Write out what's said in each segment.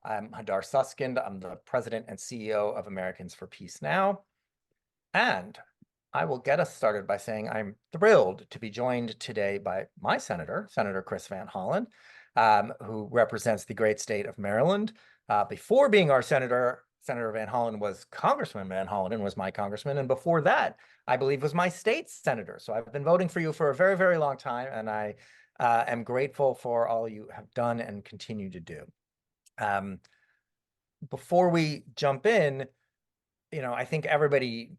I'm Hadar Susskind. I'm the president and CEO of Americans for Peace Now. And I will get us started by saying I'm thrilled to be joined today by my senator, Senator Chris Van Hollen, who represents the great state of Maryland. Before being our senator, Senator Van Hollen was Congressman Van Hollen and was my congressman. And before that, I believe was my state senator. So I've been voting for you for a very, very long time. And I am grateful for all you have done and continue to do. Before we jump in, I think everybody,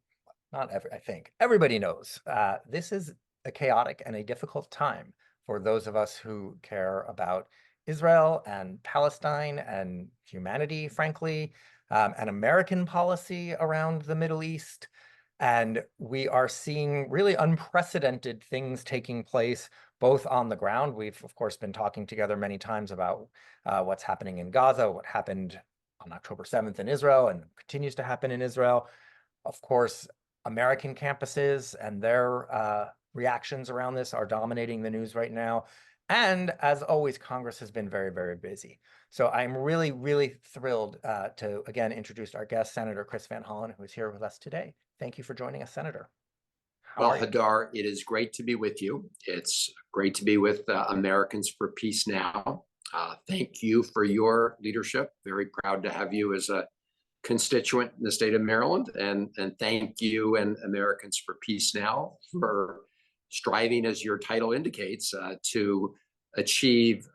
I think everybody knows this is a chaotic and a difficult time for those of us who care about Israel and Palestine and humanity, frankly, and American policy around the Middle East. And we are seeing really unprecedented things taking place, both on the ground. We've, of course, been talking together many times about what's happening in Gaza, what happened on October 7th in Israel and continues to happen in Israel. Of course, American campuses and their reactions around this are dominating the news right now. And as always, Congress has been very, very busy. So I'm really, really thrilled to, again, introduce our guest, Senator Chris Van Hollen, who is here with us today. Thank you for joining us, Senator. Well, Hadar, it is great to be with you. It's great to be with Americans for Peace Now. Thank you for your leadership. Very proud to have you as a constituent in the state of Maryland. And thank you and Americans for Peace Now for striving, as your title indicates, to achieve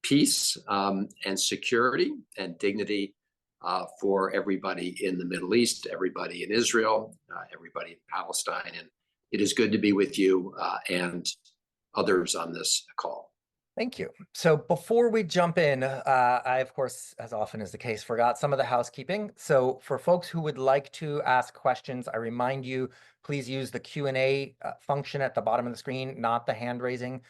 peace and security and dignity for everybody in the Middle East, everybody in Israel, everybody in Palestine. And it is good to be with you and others on this call. Thank you. So before we jump in, I, of course, as often is the case, forgot some of the housekeeping. So for folks who would like to ask questions, I remind you, please use the Q&A function at the bottom of the screen, not the hand raising.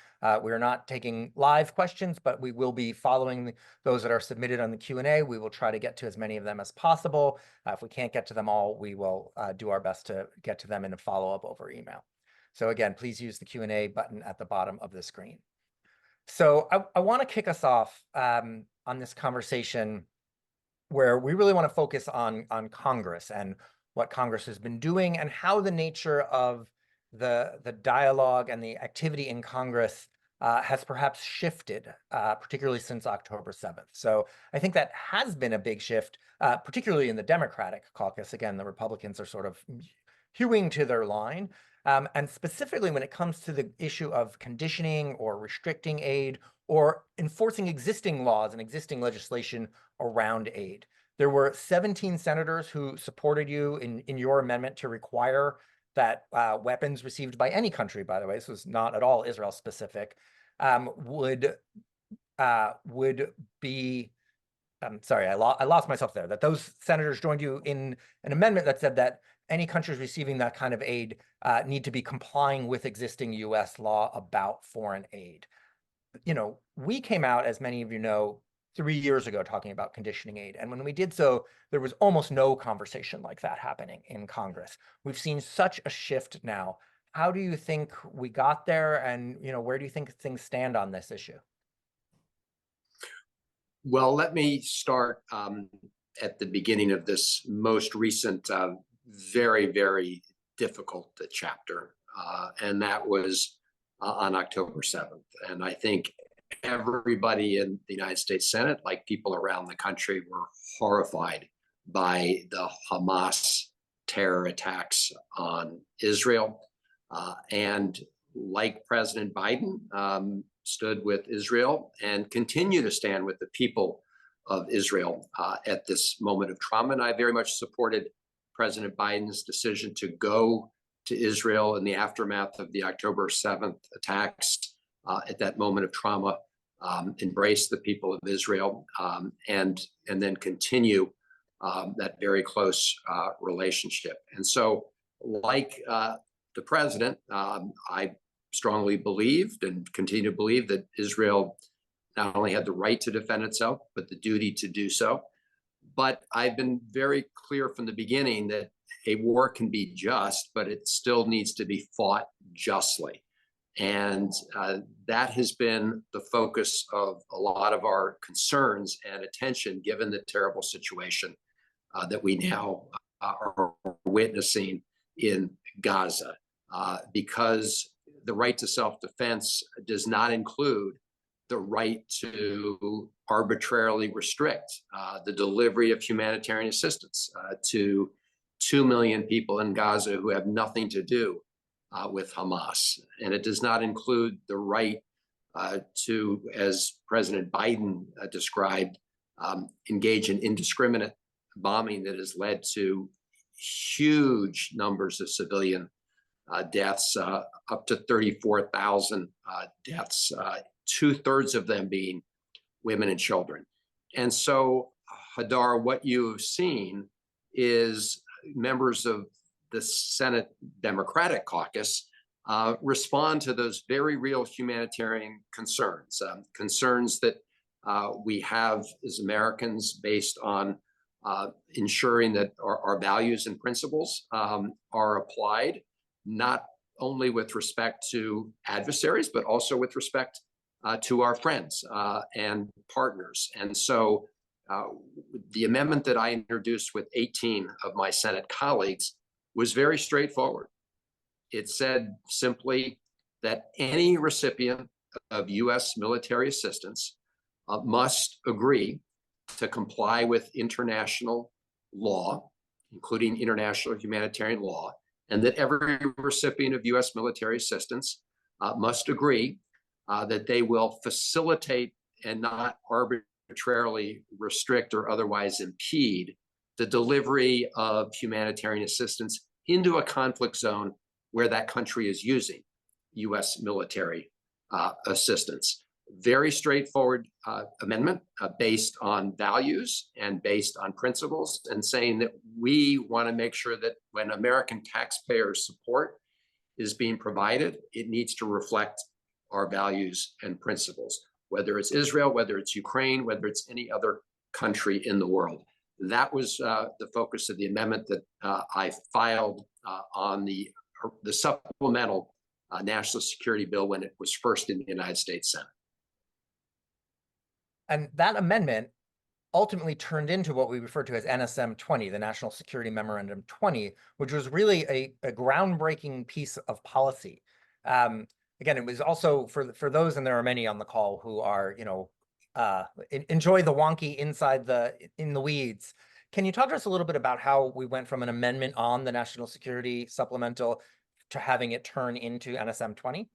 We're not taking live questions, but we will be following those that are submitted on the Q&A. We will try to get to as many of them as possible. If we can't get to them all, we will do our best to get to them in a follow-up over email. So again, please use the Q&A button at the bottom of the screen. So I want to kick us off on this conversation where we really want to focus on Congress and what Congress has been doing and how the nature of the dialogue and the activity in Congress has perhaps shifted, particularly since October 7th. So I think that has been a big shift, particularly in the Democratic caucus. Again, the Republicans are sort of hewing to their line. And specifically when it comes to the issue of conditioning or restricting aid or enforcing existing laws and existing legislation around aid. There were 17 senators who supported you in your amendment to require that weapons received by any country, by the way, this was not at all Israel specific, would be, I'm sorry, I lost myself there, that those senators joined you in an amendment that said that any countries receiving that kind of aid need to be complying with existing U.S. law about foreign aid. We came out, as many of you know, 3 years ago talking about conditioning aid. And when we did so, there was almost no conversation like that happening in Congress. We've seen such a shift now. How do you think we got there? And, where do you think things stand on this issue? Well, let me start at the beginning of this most recent very, very difficult chapter, and that was on October 7th. And I think everybody in the United States Senate, like people around the country, were horrified by the Hamas terror attacks on Israel. And like President Biden, stood with Israel and continue to stand with the people of Israel at this moment of trauma. And I very much supported President Biden's decision to go to Israel in the aftermath of the October 7th attacks at that moment of trauma, embrace the people of Israel, and then continue that very close relationship. And so, like the president, I strongly believed and continue to believe that Israel not only had the right to defend itself, but the duty to do so. But I've been very clear from the beginning that a war can be just, but it still needs to be fought justly. And that has been the focus of a lot of our concerns and attention, given the terrible situation that we now are witnessing in Gaza, because the right to self-defense does not include the right to arbitrarily restrict the delivery of humanitarian assistance to 2 million people in Gaza who have nothing to do with Hamas. And it does not include the right to, as President Biden described, engage in indiscriminate bombing that has led to huge numbers of civilian deaths, up to 34,000 deaths, 2/3 of them being women and children. And so, Hadar, what you have seen is members of the Senate Democratic caucus respond to those very real humanitarian concerns, concerns that we have as Americans based on ensuring that our values and principles are applied, not only with respect to adversaries, but also with respect to our friends and partners. And so the amendment that I introduced with 18 of my Senate colleagues was very straightforward. It said simply that any recipient of U.S. military assistance must agree to comply with international law, including international humanitarian law, and that every recipient of U.S. military assistance must agree that they will facilitate and not arbitrarily restrict or otherwise impede the delivery of humanitarian assistance into a conflict zone where that country is using U.S. military assistance. Very straightforward amendment based on values and based on principles, and saying that we want to make sure that when American taxpayer support is being provided, it needs to reflect our values and principles, whether it's Israel, whether it's Ukraine, whether it's any other country in the world. That was the focus of the amendment that I filed on the supplemental national security bill when it was first in the United States Senate. And that amendment ultimately turned into what we refer to as NSM 20, the National Security Memorandum 20, which was really a groundbreaking piece of policy. Again, it was also for those, and there are many on the call who are, enjoy the wonky in the weeds. Can you talk to us a little bit about how we went from an amendment on the National Security Supplemental to having it turn into NSM 20?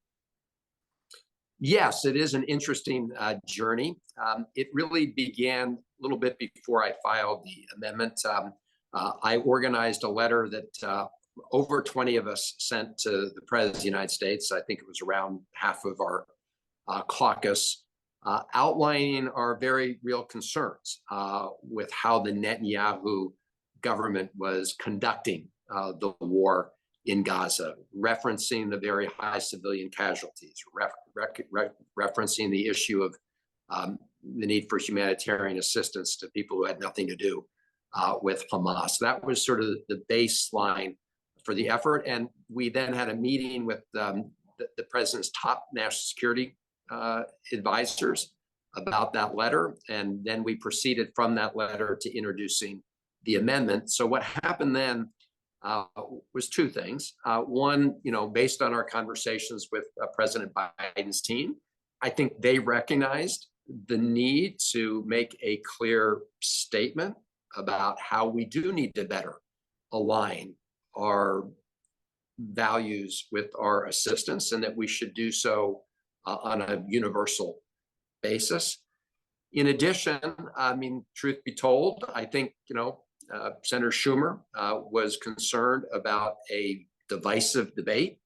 Yes, it is an interesting journey. It really began a little bit before I filed the amendment. I organized a letter that over 20 of us sent to the President of the United States. I think it was around half of our caucus, outlining our very real concerns with how the Netanyahu government was conducting the war in Gaza, referencing the very high civilian casualties, referencing the issue of the need for humanitarian assistance to people who had nothing to do with Hamas. That was sort of the baseline for the effort. And we then had a meeting with the president's top national security advisors about that letter. And then we proceeded from that letter to introducing the amendment. So what happened then was two things. One, based on our conversations with President Biden's team, I think they recognized the need to make a clear statement about how we do need to better align our values with our assistance, and that we should do so on a universal basis. In addition, truth be told, I think, Senator Schumer was concerned about a divisive debate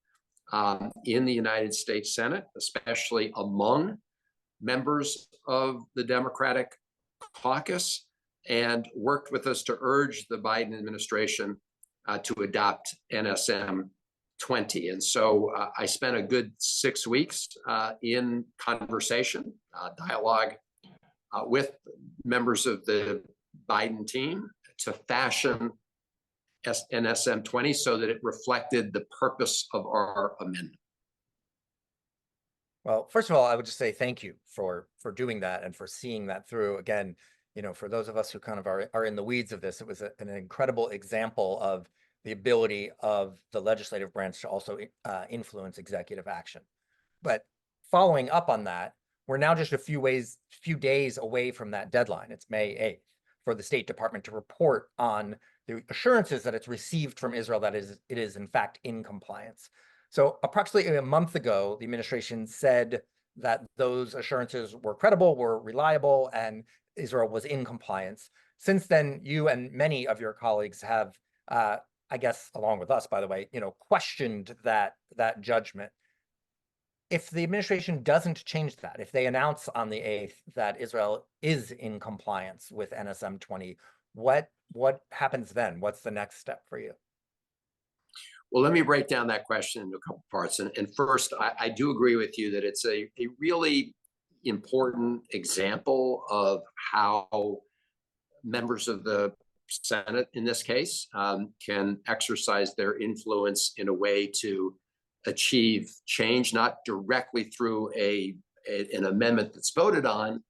in the United States Senate, especially among members of the Democratic caucus, and worked with us to urge the Biden administration to adopt NSM 20. And so I spent a good 6 weeks in conversation, dialogue with members of the Biden team to fashion NSM 20 so that it reflected the purpose of our amendment. Well, first of all, I would just say thank you for doing that and for seeing that through. Again, for those of us who kind of are in the weeds of this, it was an incredible example of the ability of the legislative branch to also influence executive action. But following up on that, we're now just a few days away from that deadline. It's May 8th for the State Department to report on the assurances that it's received from Israel that it is in fact in compliance. So approximately a month ago, the administration said that those assurances were credible, were reliable, and Israel was in compliance. Since then, you and many of your colleagues have, I guess, along with us, by the way, questioned that judgment. If the administration doesn't change that, if they announce on the 8th that Israel is in compliance with NSM 20, what happens then? What's the next step for you? Well, let me break down that question into a couple parts. And first, I do agree with you that it's a really important example of how members of the Senate, in this case, can exercise their influence in a way to achieve change, not directly through an amendment that's voted on,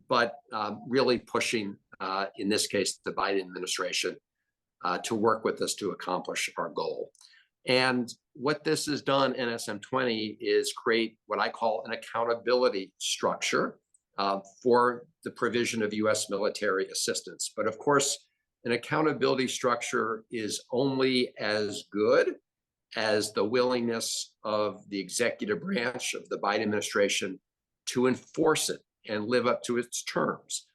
but really pushing, in this case, the Biden administration to work with us to accomplish our goal. And what this has done, NSM 20, is create what I call an accountability structure for the provision of U.S. military assistance. But of course, an accountability structure is only as good as the willingness of the executive branch of the Biden administration to enforce it and live up to its terms,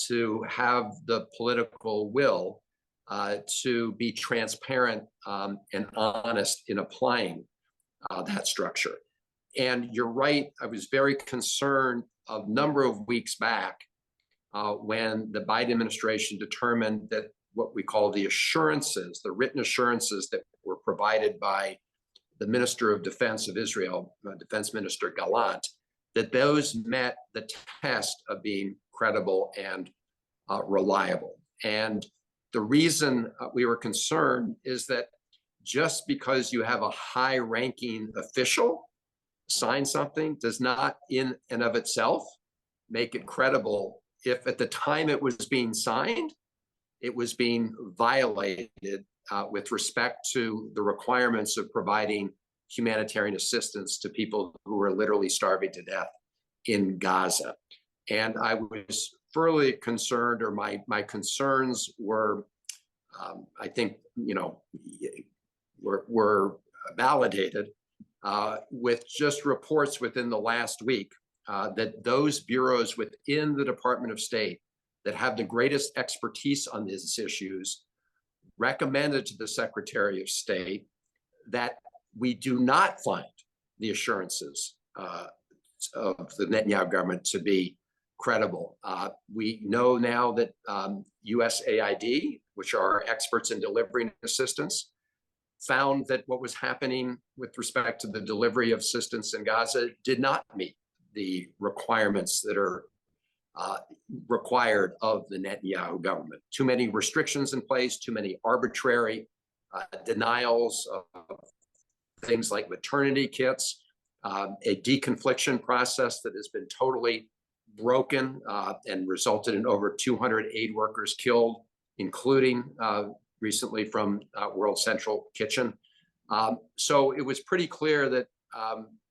to have the political will to be transparent and honest in applying that structure. And you're right, I was very concerned a number of weeks back when the Biden administration determined that what we call the assurances, the written assurances that were provided by the Minister of Defense of Israel, Defense Minister Gallant, that those met the test of being credible and reliable. And the reason we were concerned is that just because you have a high-ranking official sign something does not in and of itself make it credible if at the time it was being signed, it was being violated with respect to the requirements of providing humanitarian assistance to people who were literally starving to death in Gaza. And I was further concerned, or my concerns were, I think, were validated with just reports within the last week that those bureaus within the Department of State that have the greatest expertise on these issues recommended to the Secretary of State that we do not find the assurances of the Netanyahu government to be credible. We know now that USAID, which are experts in delivering assistance, found that what was happening with respect to the delivery of assistance in Gaza did not meet the requirements that are required of the Netanyahu government. Too many restrictions in place, too many arbitrary denials of things like maternity kits, a deconfliction process that has been totally broken and resulted in over 200 aid workers killed, including recently from World Central Kitchen. So it was pretty clear that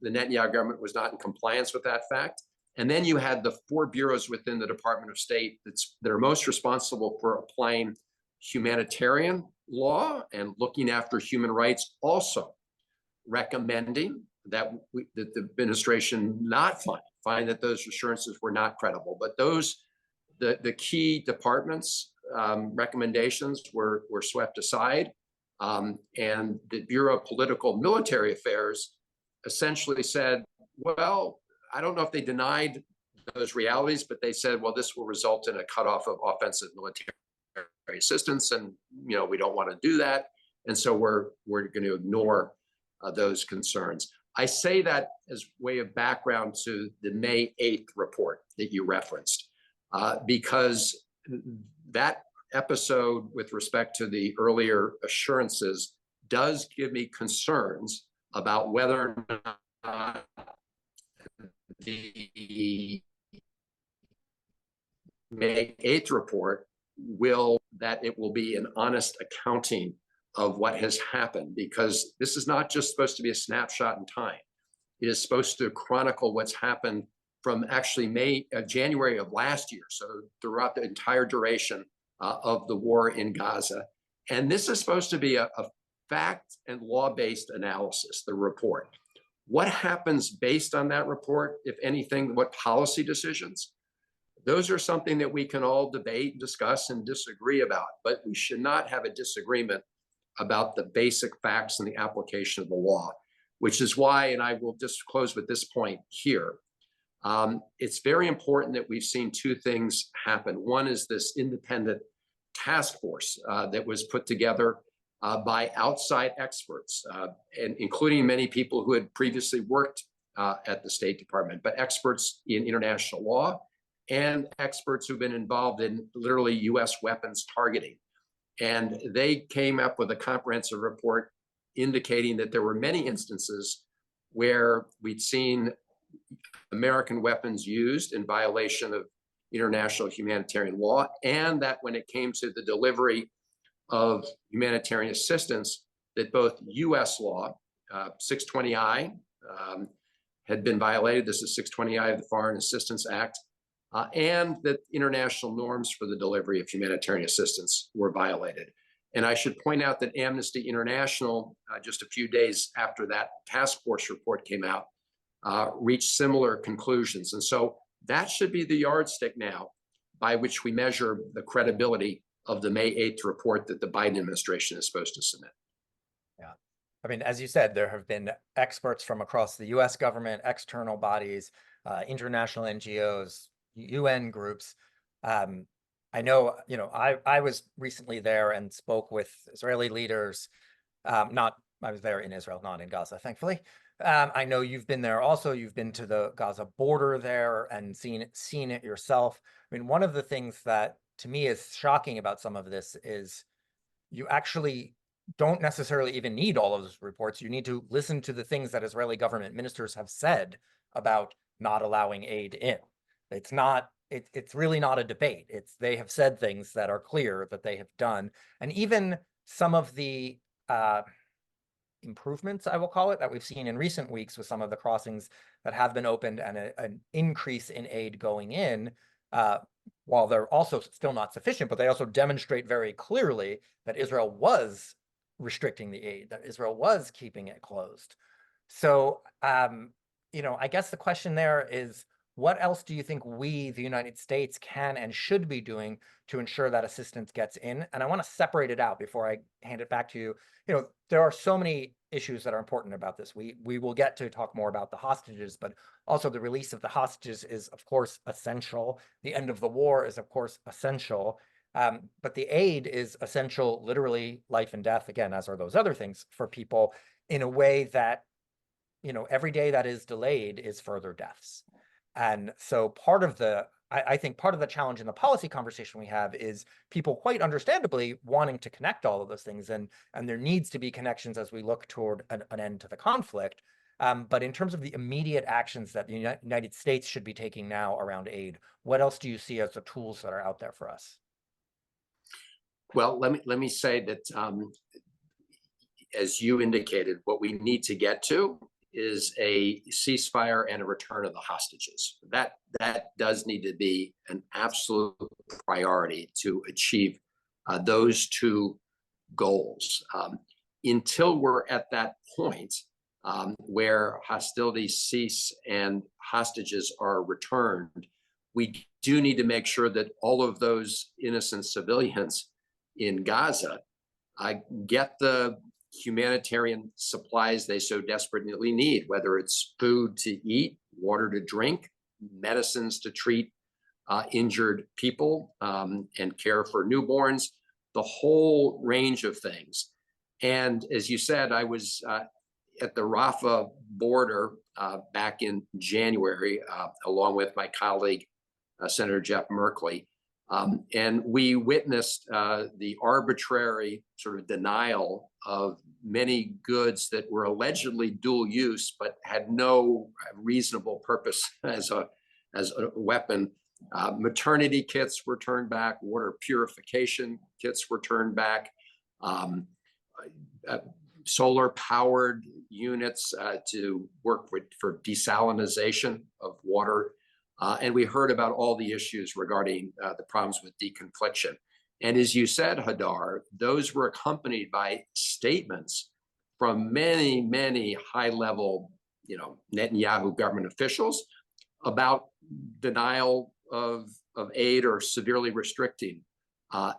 the Netanyahu government was not in compliance with that fact. And then you had the 4 bureaus within the Department of State that are most responsible for applying humanitarian law and looking after human rights, also recommending that the administration not find that those assurances were not credible. But the key departments' recommendations were swept aside. And the Bureau of Political Military Affairs essentially said, well, I don't know if they denied those realities, but they said, well, this will result in a cutoff of offensive military assistance, and we don't want to do that, and so we're going to ignore those concerns. I say that as way of background to the May 8th report that you referenced, because that episode with respect to the earlier assurances does give me concerns about whether or not the May 8th report it will be an honest accounting of what has happened, because this is not just supposed to be a snapshot in time. It is supposed to chronicle what's happened from actually January of last year, so throughout the entire duration of the war in Gaza. And this is supposed to be a fact and law-based analysis, the report. What happens based on that report, if anything, what policy decisions? Those are something that we can all debate, discuss, and disagree about, but we should not have a disagreement about the basic facts and the application of the law, which is why, and I will just close with this point here, it's very important that we've seen two things happen. One is this independent task force that was put together by outside experts, and including many people who had previously worked at the State Department, but experts in international law and experts who've been involved in literally US weapons targeting. And they came up with a comprehensive report indicating that there were many instances where we'd seen American weapons used in violation of international humanitarian law, and that when it came to the delivery of humanitarian assistance, that both US law, 620I, had been violated. This is 620I of the Foreign Assistance Act, and that international norms for the delivery of humanitarian assistance were violated. And I should point out that Amnesty International, just a few days after that task force report came out, reached similar conclusions. And so that should be the yardstick now by which we measure the credibility of the May 8th report that the Biden administration is supposed to submit. Yeah. I mean, as you said, there have been experts from across the US government, external bodies, international NGOs, UN groups. I know, I was recently there and spoke with Israeli leaders. I was there in Israel, not in Gaza, thankfully. I know you've been there also. You've been to the Gaza border there and seen it yourself. I mean, one of the things that to me is shocking about some of this is you actually don't necessarily even need all of those reports. You need to listen to the things that Israeli government ministers have said about not allowing aid in. It's really not a debate. They have said things that are clear that they have done. And even some of the improvements, I will call it, that we've seen in recent weeks with some of the crossings that have been opened and an increase in aid going in, while they're also still not sufficient, but they also demonstrate very clearly that Israel was restricting the aid, that Israel was keeping it closed. So, I guess the question there is, what else do you think we, the United States, can and should be doing to ensure that assistance gets in? And I want to separate it out before I hand it back to you. There are so many issues that are important about this. We will get to talk more about the hostages, but also the release of the hostages is, of course, essential. The end of the war is, of course, essential. But the aid is essential, literally life and death, again, as are those other things for people, in a way that, every day that is delayed is further deaths. And so I think part of the challenge in the policy conversation we have is people quite understandably wanting to connect all of those things. And there needs to be connections as we look toward an end to the conflict. But in terms of the immediate actions that the United States should be taking now around aid, what else do you see as the tools that are out there for us? Well, let me say that, as you indicated, what we need to get to is a ceasefire and a return of the hostages. That does need to be an absolute priority to achieve those two goals. Until we're at that point where hostilities cease and hostages are returned, we do need to make sure that all of those innocent civilians in Gaza get the humanitarian supplies they so desperately need, whether it's food to eat, water to drink, medicines to treat injured people, and care for newborns, the whole range of things. And as you said, I was at the Rafah border back in January, along with my colleague, Senator Jeff Merkley. And we witnessed the arbitrary sort of denial of many goods that were allegedly dual use, but had no reasonable purpose as a weapon. Maternity kits were turned back. Water purification kits were turned back. Solar-powered units to work for desalination of water. And we heard about all the issues regarding the problems with deconfliction. And as you said, Hadar, those were accompanied by statements from many, many high-level, Netanyahu government officials about denial of aid or severely restricting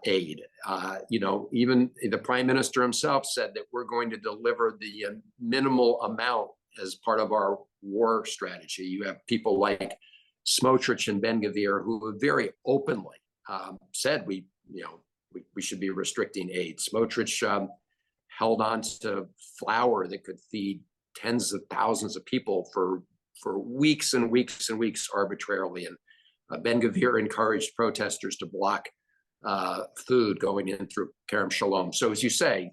aid. Even the prime minister himself said that we're going to deliver the minimal amount as part of our war strategy. You have people like Smotrich and Ben-Gvir who have very openly said we should be restricting aid. Smotrich held on to flour that could feed tens of thousands of people for weeks and weeks and weeks arbitrarily. And Ben-Gvir encouraged protesters to block food going in through Kerem Shalom. So as you say,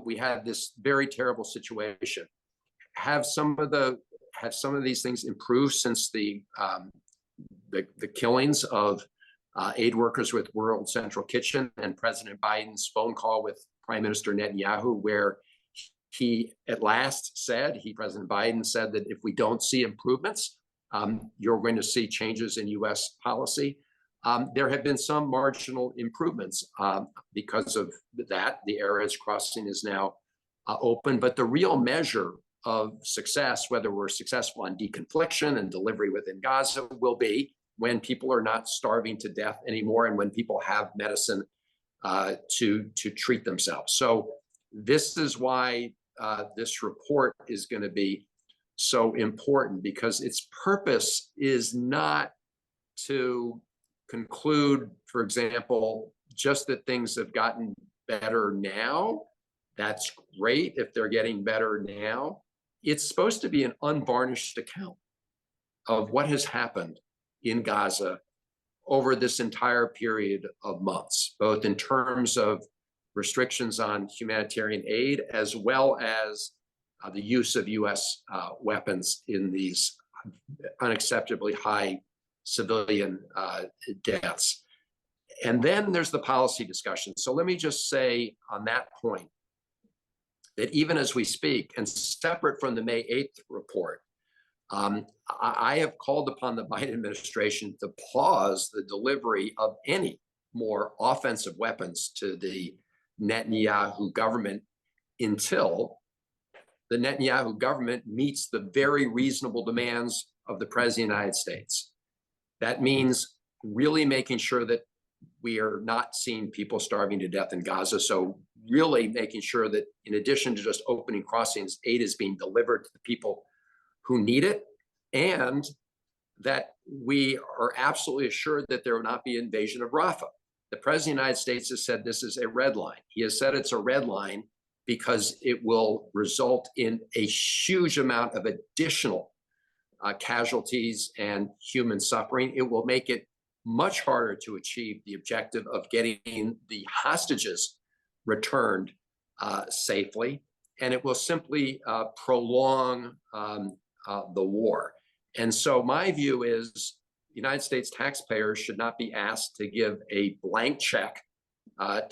we had this very terrible situation. Have some of these things improved since the killings of aid workers with World Central Kitchen and President Biden's phone call with Prime Minister Netanyahu, where he at last said, President Biden said that if we don't see improvements, you're going to see changes in U.S. policy. There have been some marginal improvements because of that. The Erez crossing is now open, but the real measure of success, whether we're successful on deconfliction and delivery within Gaza, will be when people are not starving to death anymore and when people have medicine to treat themselves. So this is why this report is going to be so important, because its purpose is not to conclude, for example, just that things have gotten better now. That's great if they're getting better now. It's supposed to be an unvarnished account of what has happened in Gaza over this entire period of months, both in terms of restrictions on humanitarian aid, as well as the use of U.S. weapons in these unacceptably high civilian deaths. And then there's the policy discussion. So let me just say on that point that even as we speak, and separate from the May 8th report, I have called upon the Biden administration to pause the delivery of any more offensive weapons to the Netanyahu government until the Netanyahu government meets the very reasonable demands of the President of the United States. That means really making sure that we are not seeing people starving to death in Gaza. So really making sure that in addition to just opening crossings, aid is being delivered to the people who need it, and that we are absolutely assured that there will not be invasion of Rafah. The President of the United States has said this is a red line. He has said it's a red line because it will result in a huge amount of additional casualties and human suffering. It will make it much harder to achieve the objective of getting the hostages returned safely, and it will simply prolong the war. And so my view is United States taxpayers should not be asked to give a blank check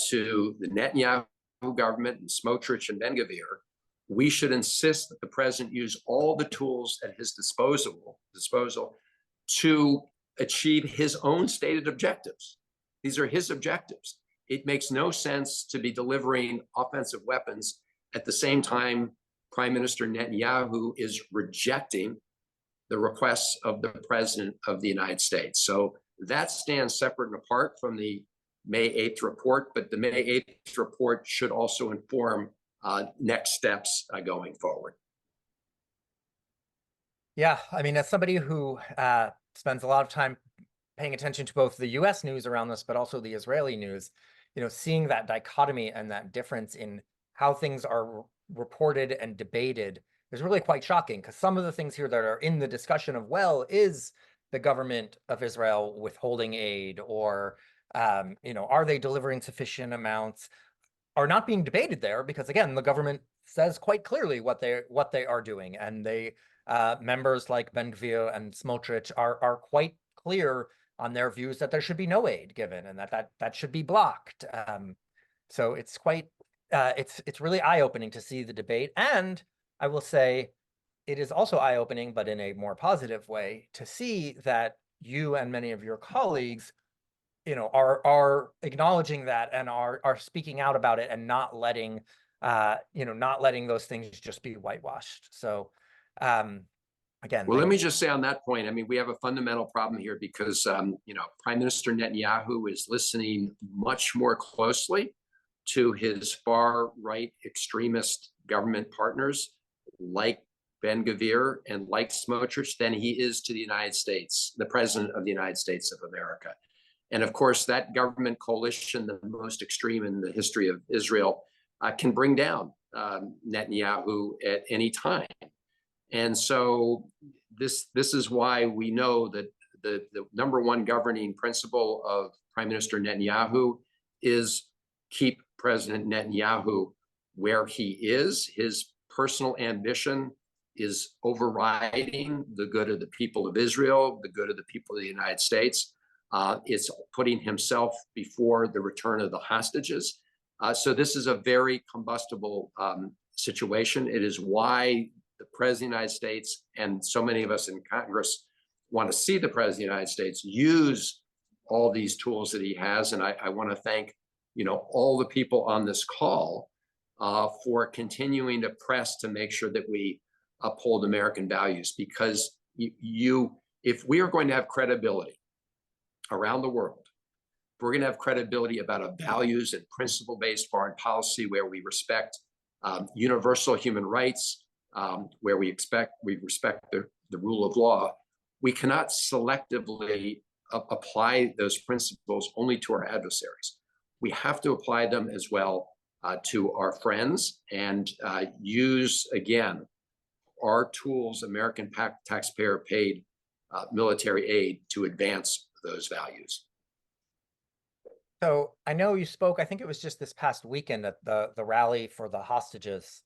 to the Netanyahu government and Smotrich and Ben-Gvir. We should insist that the president use all the tools at his disposal to achieve his own stated objectives. These are his objectives. It makes no sense to be delivering offensive weapons at the same time Prime Minister Netanyahu is rejecting the requests of the President of the United States. So that stands separate and apart from the May 8th report, but the May 8th report should also inform next steps going forward. Yeah, I mean, as somebody who spends a lot of time paying attention to both the US news around this, but also the Israeli news, seeing that dichotomy and that difference in how things are reported and debated is really quite shocking, because some of the things here that are in the discussion of, well, is the government of Israel withholding aid, or Are they delivering sufficient amounts? Are not being debated there because, again, the government says quite clearly what they are doing, and members like Ben-Gvir and Smotrich are quite clear on their views that there should be no aid given and that should be blocked. So it's quite it's really eye-opening to see the debate, and I will say it is also eye-opening, but in a more positive way, to see that you and many of your colleagues are acknowledging that and are speaking out about it and not letting those things just be whitewashed. So again, Well, let me just say on that point, I mean, we have a fundamental problem here because Prime Minister Netanyahu is listening much more closely to his far right extremist government partners like Ben-Gvir and like Smotrich than he is to the United States, the president of the United States of America. And of course, that government coalition, the most extreme in the history of Israel, can bring down Netanyahu at any time. And so this is why we know that the number one governing principle of Prime Minister Netanyahu is keep President Netanyahu where he is. His personal ambition is overriding the good of the people of Israel, the good of the people of the United States. It's putting himself before the return of the hostages. So this is a very combustible situation. It is why the President of the United States and so many of us in Congress want to see the President of the United States use all these tools that he has. And I want to thank all the people on this call for continuing to press to make sure that we uphold American values, because if we are going to have credibility around the world, if we're going to have credibility about a values and principle-based foreign policy where we respect universal human rights, where we respect the rule of law, we cannot selectively apply those principles only to our adversaries. We have to apply them as well to our friends and use, again, our tools, American taxpayer-paid military aid, to advance those values. So I know you spoke, I think it was just this past weekend at the rally for the hostages.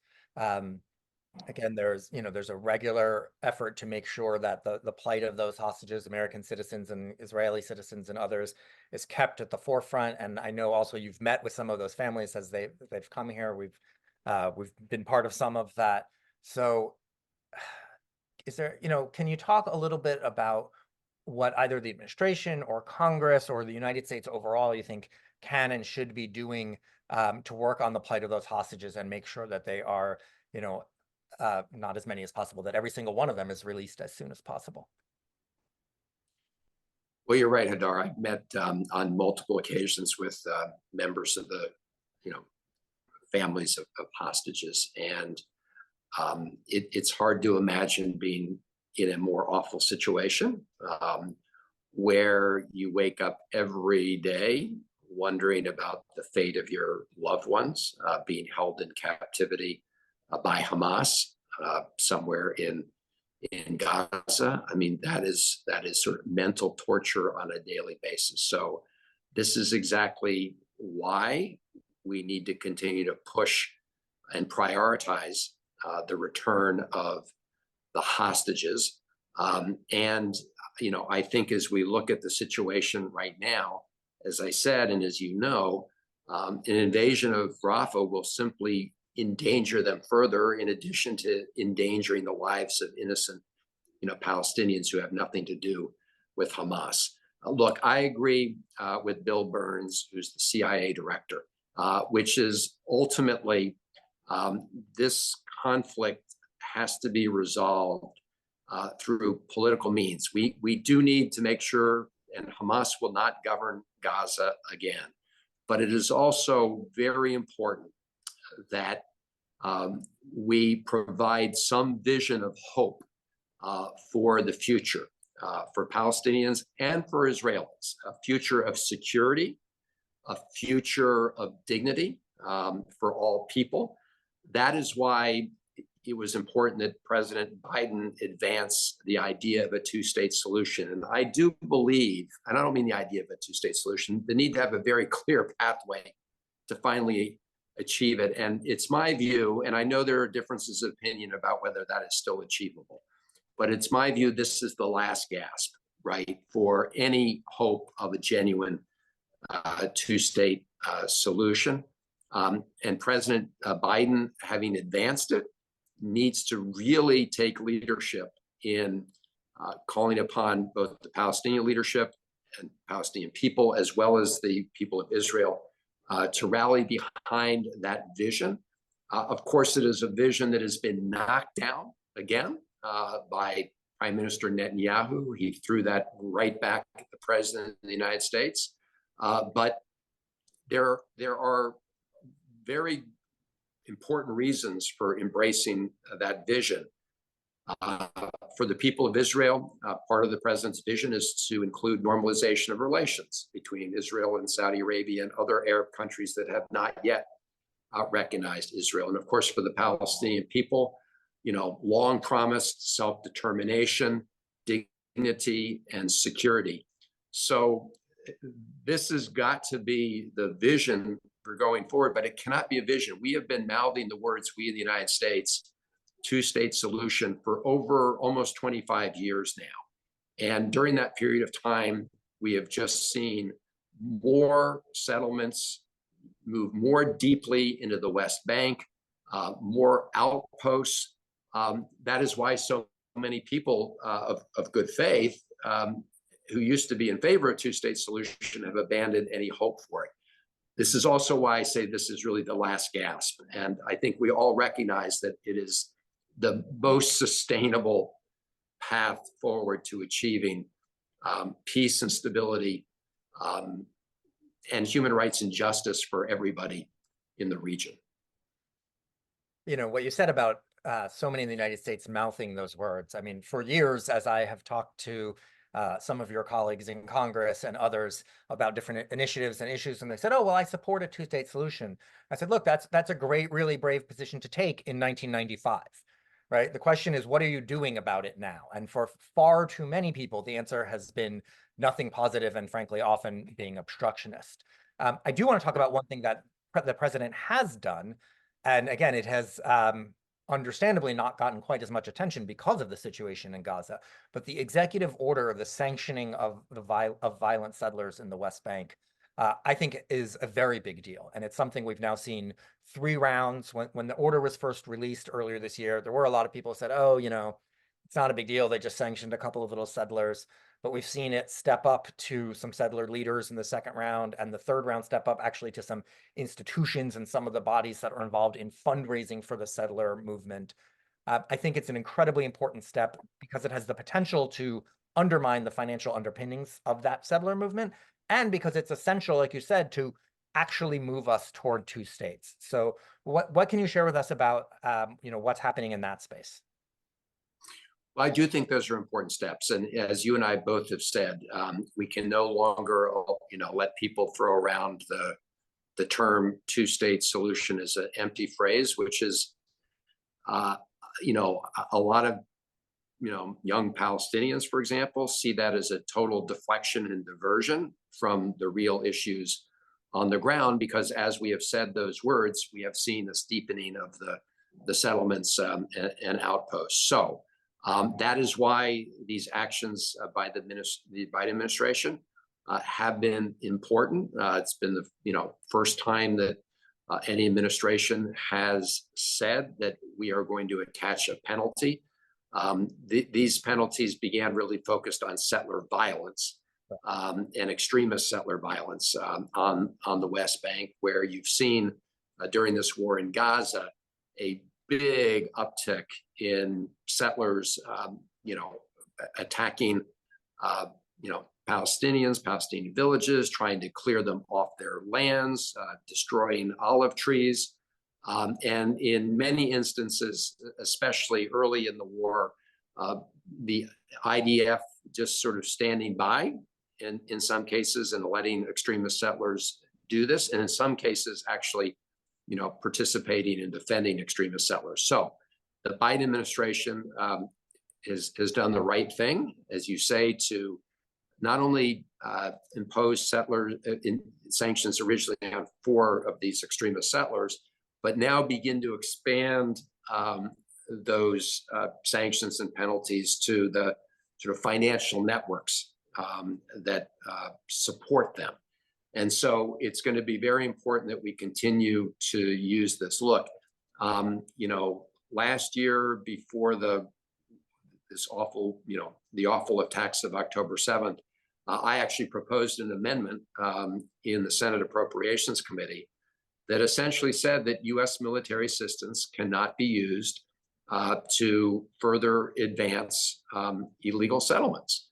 Again, there's a regular effort to make sure that the plight of those hostages, American citizens and Israeli citizens and others, is kept at the forefront. And I know also you've met with some of those families as they've come here. We've been part of some of that. So is there, can you talk a little bit about what either the administration or Congress or the United States overall you think can and should be doing to work on the plight of those hostages and make sure that they are, not as many as possible, that every single one of them is released as soon as possible? Well, you're right, Hadar. I've met on multiple occasions with members of the, families of hostages, and it's hard to imagine being in a more awful situation where you wake up every day wondering about the fate of your loved ones being held in captivity by Hamas somewhere in Gaza. I mean, that is sort of mental torture on a daily basis. So this is exactly why we need to continue to push and prioritize the return of the hostages. And I think as we look at the situation right now, as I said, and as an invasion of Rafah will simply endanger them further, in addition to endangering the lives of innocent, Palestinians who have nothing to do with Hamas. Look, I agree with Bill Burns, who's the CIA director, which is ultimately this conflict has to be resolved through political means. We do need to make sure, and Hamas will not govern Gaza again, but it is also very important that we provide some vision of hope for the future, for Palestinians and for Israelis, a future of security, a future of dignity for all people. That is why it was important that President Biden advance the idea of a two-state solution. And I do believe, and I don't mean the idea of a two-state solution, the need to have a very clear pathway to finally achieve it. And it's my view, and I know there are differences of opinion about whether that is still achievable, but it's my view this is the last gasp, right, for any hope of a genuine two-state solution. And President Biden, having advanced it, needs to really take leadership in calling upon both the Palestinian leadership and Palestinian people, as well as the people of Israel, to rally behind that vision. Of course, it is a vision that has been knocked down again by Prime Minister Netanyahu. He threw that right back at the President of the United States. But there are very important reasons for embracing that vision. For the people of Israel, part of the president's vision is to include normalization of relations between Israel and Saudi Arabia and other Arab countries that have not yet recognized Israel. And of course, for the Palestinian people, long promised self-determination, dignity, and security. So this has got to be the vision for going forward, but it cannot be a vision. We have been mouthing the words, we in the United States, two-state solution for over almost 25 years now. And during that period of time, we have just seen more settlements move more deeply into the West Bank, more outposts. That is why so many people of good faith who used to be in favor of a two-state solution have abandoned any hope for it. This is also why I say this is really the last gasp. And I think we all recognize that it is the most sustainable path forward to achieving peace and stability and human rights and justice for everybody in the region. What you said about so many in the United States mouthing those words. I mean, for years, as I have talked to some of your colleagues in Congress and others about different initiatives and issues, and they said, oh, well, I support a two-state solution. I said, look, that's a great, really brave position to take in 1995, right? The question is, what are you doing about it now? And for far too many people, the answer has been nothing positive and frankly, often being obstructionist. I do want to talk about one thing that the president has done. And again, it has understandably not gotten quite as much attention because of the situation in Gaza, but the executive order of the sanctioning of violent settlers in the West Bank, I think is a very big deal. And it's something we've now seen 3 rounds. When the order was first released earlier this year, there were a lot of people who said, oh, it's not a big deal. They just sanctioned a couple of little settlers. But we've seen it step up to some settler leaders in the 2nd round, and the 3rd round step up actually to some institutions and some of the bodies that are involved in fundraising for the settler movement. I think it's an incredibly important step because it has the potential to undermine the financial underpinnings of that settler movement, and because it's essential, like you said, to actually move us toward 2 states. So what can you share with us about what's happening in that space? Well, I do think those are important steps. And as you and I both have said, we can no longer, let people throw around the term two-state solution as an empty phrase, which is, a lot of, young Palestinians, for example, see that as a total deflection and diversion from the real issues on the ground, because as we have said those words, we have seen a steepening of the settlements and outposts. So that is why these actions by the Biden administration have been important. It's been the first time that any administration has said that we are going to attach a penalty. These penalties began really focused on settler violence and extremist settler violence on the West Bank, where you've seen during this war in Gaza a big uptick in settlers, attacking, Palestinians, Palestinian villages, trying to clear them off their lands, destroying olive trees. And in many instances, especially early in the war, the IDF just sort of standing by in some cases and letting extremist settlers do this. And in some cases, actually, participating in defending extremist settlers. So the Biden administration has done the right thing, as you say, to not only impose sanctions originally on 4 of these extremist settlers, but now begin to expand those sanctions and penalties to the sort of financial networks that support them. And so it's going to be very important that we continue to use this. Look, last year before this awful, the awful attacks of October 7th, I actually proposed an amendment in the Senate Appropriations Committee that essentially said that U.S. military assistance cannot be used to further advance illegal settlements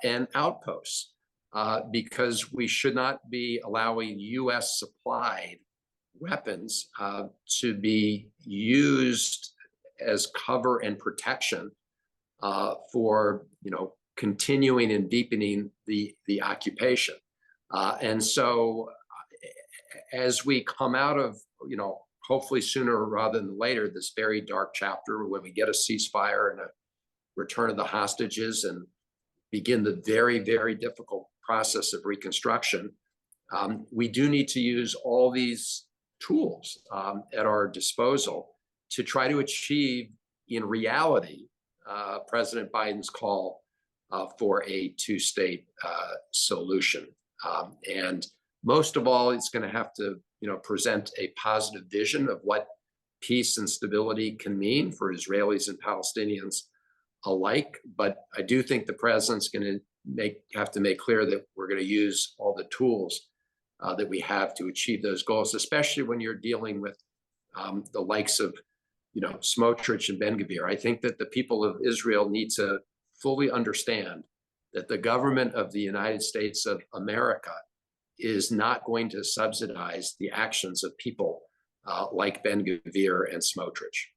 and outposts, because we should not be allowing U.S. supplied weapons to be used as cover and protection for continuing and deepening the occupation. And so as we come out of, hopefully sooner rather than later, this very dark chapter, when we get a ceasefire and a return of the hostages and begin the very, very difficult process of reconstruction, we do need to use all these tools at our disposal to try to achieve, in reality, President Biden's call for a 2-state solution. And most of all, it's going to have to, present a positive vision of what peace and stability can mean for Israelis and Palestinians alike. But I do think the president's going to have to make clear that we're going to use all the tools that we have to achieve those goals, especially when you're dealing with the likes of, Smotrich and Ben-Gvir. I think that the people of Israel need to fully understand that the government of the United States of America is not going to subsidize the actions of people like Ben-Gvir and Smotrich.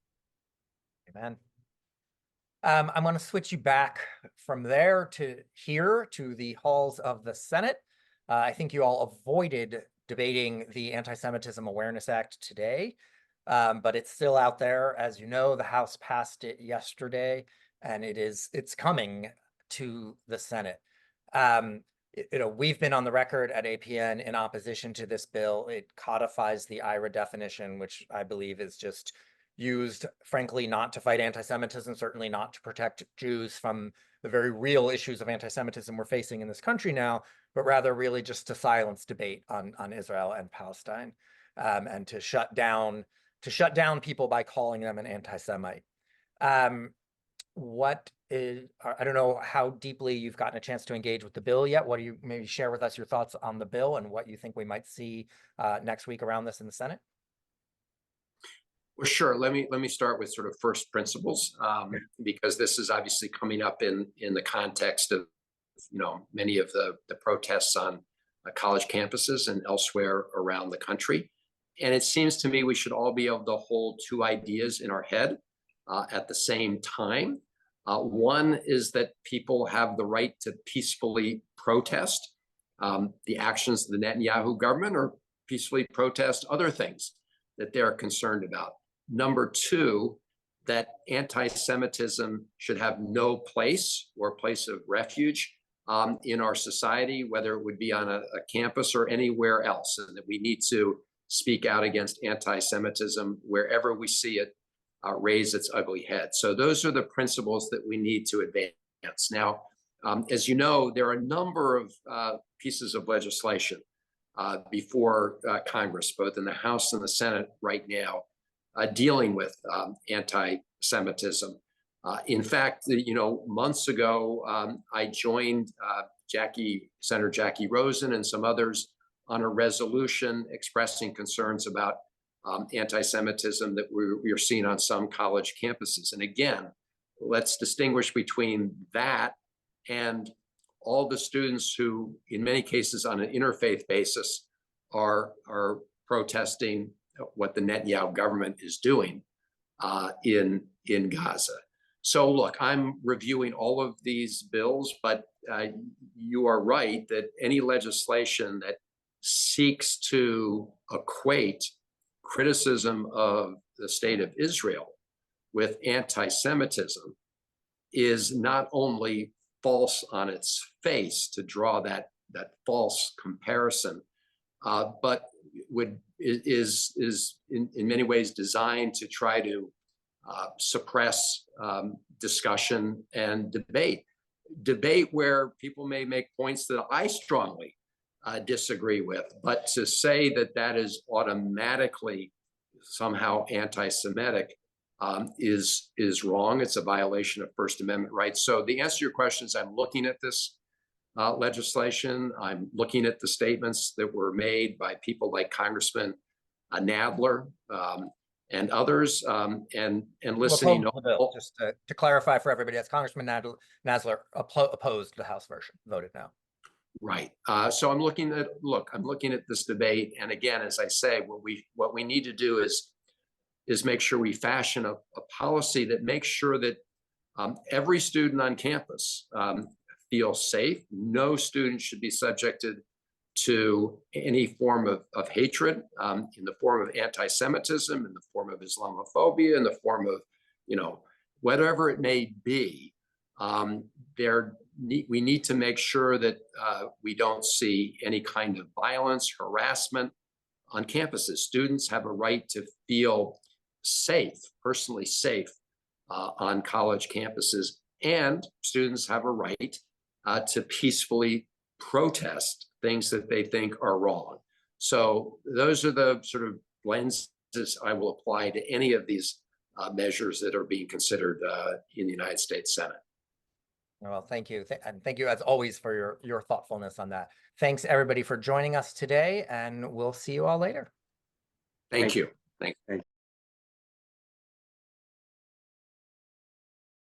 Amen. I'm going to switch you back from there to here to the halls of the Senate. I think you all avoided debating the Anti-Semitism Awareness Act today, but it's still out there. As you know, the House passed it yesterday, and it's coming to the Senate. We've been on the record at APN in opposition to this bill. It codifies the IRA definition, which I believe is just used, frankly, not to fight anti-Semitism, certainly not to protect Jews from the very real issues of anti-Semitism we're facing in this country now, but rather really just to silence debate on Israel and Palestine, and to shut down people by calling them an anti-Semite. I don't know how deeply you've gotten a chance to engage with the bill yet. What do you maybe share with us your thoughts on the bill and what you think we might see next week around this in the Senate? Well, sure. Let me start with sort of first principles, because this is obviously coming up in the context of many of the protests on college campuses and elsewhere around the country. And it seems to me we should all be able to hold 2 ideas in our head at the same time. One is that people have the right to peacefully protest the actions of the Netanyahu government, or peacefully protest other things that they're concerned about. Number 2, that anti-Semitism should have no place or place of refuge in our society, whether it would be on a campus or anywhere else, and that we need to speak out against anti-Semitism wherever we see it raise its ugly head. So those are the principles that we need to advance. Now, as you know, there are a number of pieces of legislation before Congress, both in the House and the Senate right now, dealing with anti-Semitism. In fact, months ago, I joined Senator Jackie Rosen and some others on a resolution expressing concerns about anti-Semitism that we are seeing on some college campuses. And again, let's distinguish between that and all the students who, in many cases on an interfaith basis, are protesting what the Netanyahu government is doing in Gaza. So look, I'm reviewing all of these bills, but you are right that any legislation that seeks to equate criticism of the state of Israel with anti-Semitism is not only false on its face to draw that false comparison, but is in many ways designed to try to suppress discussion and debate where people may make points that I strongly disagree with, but to say that that is automatically somehow anti-Semitic is wrong. It's a violation of First Amendment rights. So the answer to your question is I'm looking at this legislation. I'm looking at the statements that were made by people like Congressman Nadler and others, and listening. The bill. Just to clarify for everybody, that's Congressman Nadler opposed the House version, voted no. Right. So I'm looking at this debate, and again, as I say, what we need to do is make sure we fashion a policy that makes sure that every student on campus feels safe. No student should be subjected to any form of hatred in the form of anti-Semitism, in the form of Islamophobia, in the form of, whatever it may be. We need to make sure that we don't see any kind of violence, harassment on campuses. Students have a right to feel safe, personally safe on college campuses, and students have a right to peacefully protest things that they think are wrong. So those are the sort of lenses I will apply to any of these measures that are being considered in the United States Senate. Well, thank you. And thank you as always for your thoughtfulness on that. Thanks everybody for joining us today, and we'll see you all later. Thank you. Thank you.